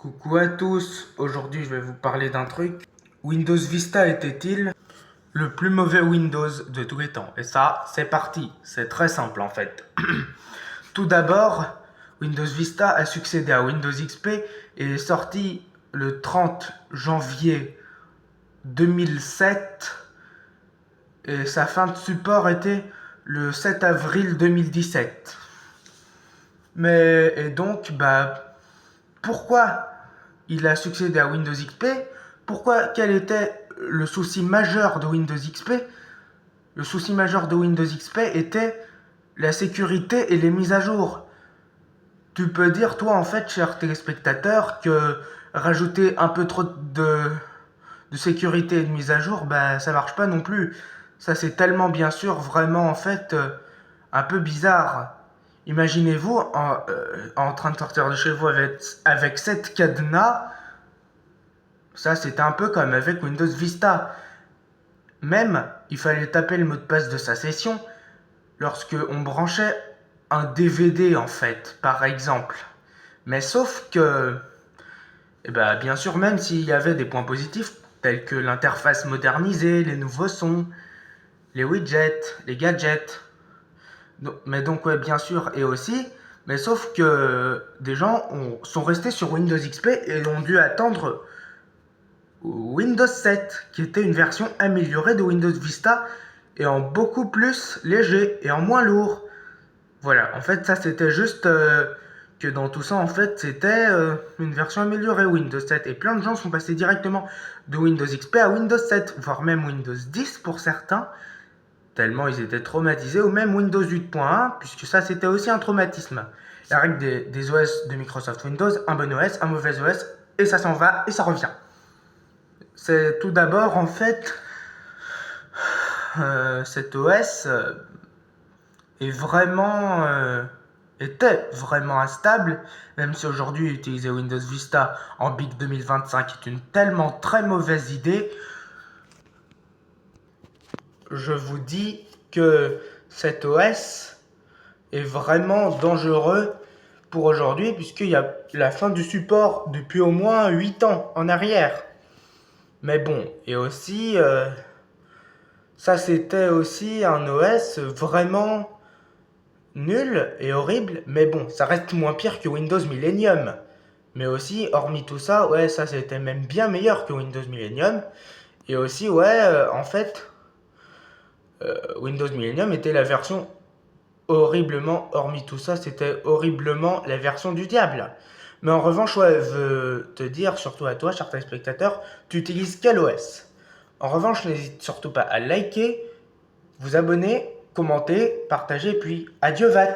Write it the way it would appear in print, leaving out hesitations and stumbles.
Coucou à tous, aujourd'hui je vais vous parler d'un truc. Windows Vista était-il le plus mauvais Windows de tous les temps? Et ça, c'est parti, c'est très simple en fait. Tout d'abord, Windows Vista a succédé à Windows XP et est sorti le 30 janvier 2007 et sa fin de support était le 7 avril 2017. Et donc, pourquoi il a succédé à Windows XP? Quel était le souci majeur de Windows XP? Le souci majeur de Windows XP était la sécurité et les mises à jour. Tu peux dire, toi, en fait, cher téléspectateur, que rajouter un peu trop de sécurité et de mise à jour, ça marche pas non plus. Ça, c'est tellement, bien sûr, vraiment, en fait, un peu bizarre. Imaginez-vous en train de sortir de chez vous avec 7 cadenas. Ça, c'était un peu comme avec Windows Vista. Même, il fallait taper le mot de passe de sa session lorsque on branchait un DVD, en fait, par exemple. Mais sauf que, bien sûr, même s'il y avait des points positifs, tels que l'interface modernisée, les nouveaux sons, les widgets, les gadgets, mais donc, ouais, bien sûr, et aussi, mais sauf que des gens sont restés sur Windows XP et ont dû attendre Windows 7, qui était une version améliorée de Windows Vista et en beaucoup plus léger et en moins lourd. Voilà, en fait, ça c'était juste que dans tout ça, en fait, c'était une version améliorée Windows 7. Et plein de gens sont passés directement de Windows XP à Windows 7, voire même Windows 10 pour certains, tellement ils étaient traumatisés, ou même Windows 8.1, puisque ça c'était aussi un traumatisme. La règle des OS de Microsoft Windows, un bon OS, un mauvais OS, et ça s'en va et ça revient. C'est tout d'abord en fait cet OS était vraiment instable, même si aujourd'hui utiliser Windows Vista en Big 2025 est une tellement très mauvaise idée. Je vous dis que cet OS est vraiment dangereux pour aujourd'hui, puisqu'il y a la fin du support depuis au moins 8 ans en arrière. Mais bon, et aussi, ça c'était aussi un OS vraiment nul et horrible, mais bon, ça reste moins pire que Windows Millennium. Mais aussi, hormis tout ça, ouais, ça c'était même bien meilleur que Windows Millennium. Et aussi, ouais, en fait, Windows Millennium était la version horriblement, hormis tout ça, c'était horriblement la version du diable. Mais en revanche, ouais, je veux te dire, surtout à toi, cher téléspectateur, tu utilises quel OS? En revanche, n'hésite surtout pas à liker, vous abonner, commenter, partager, puis adieu vat.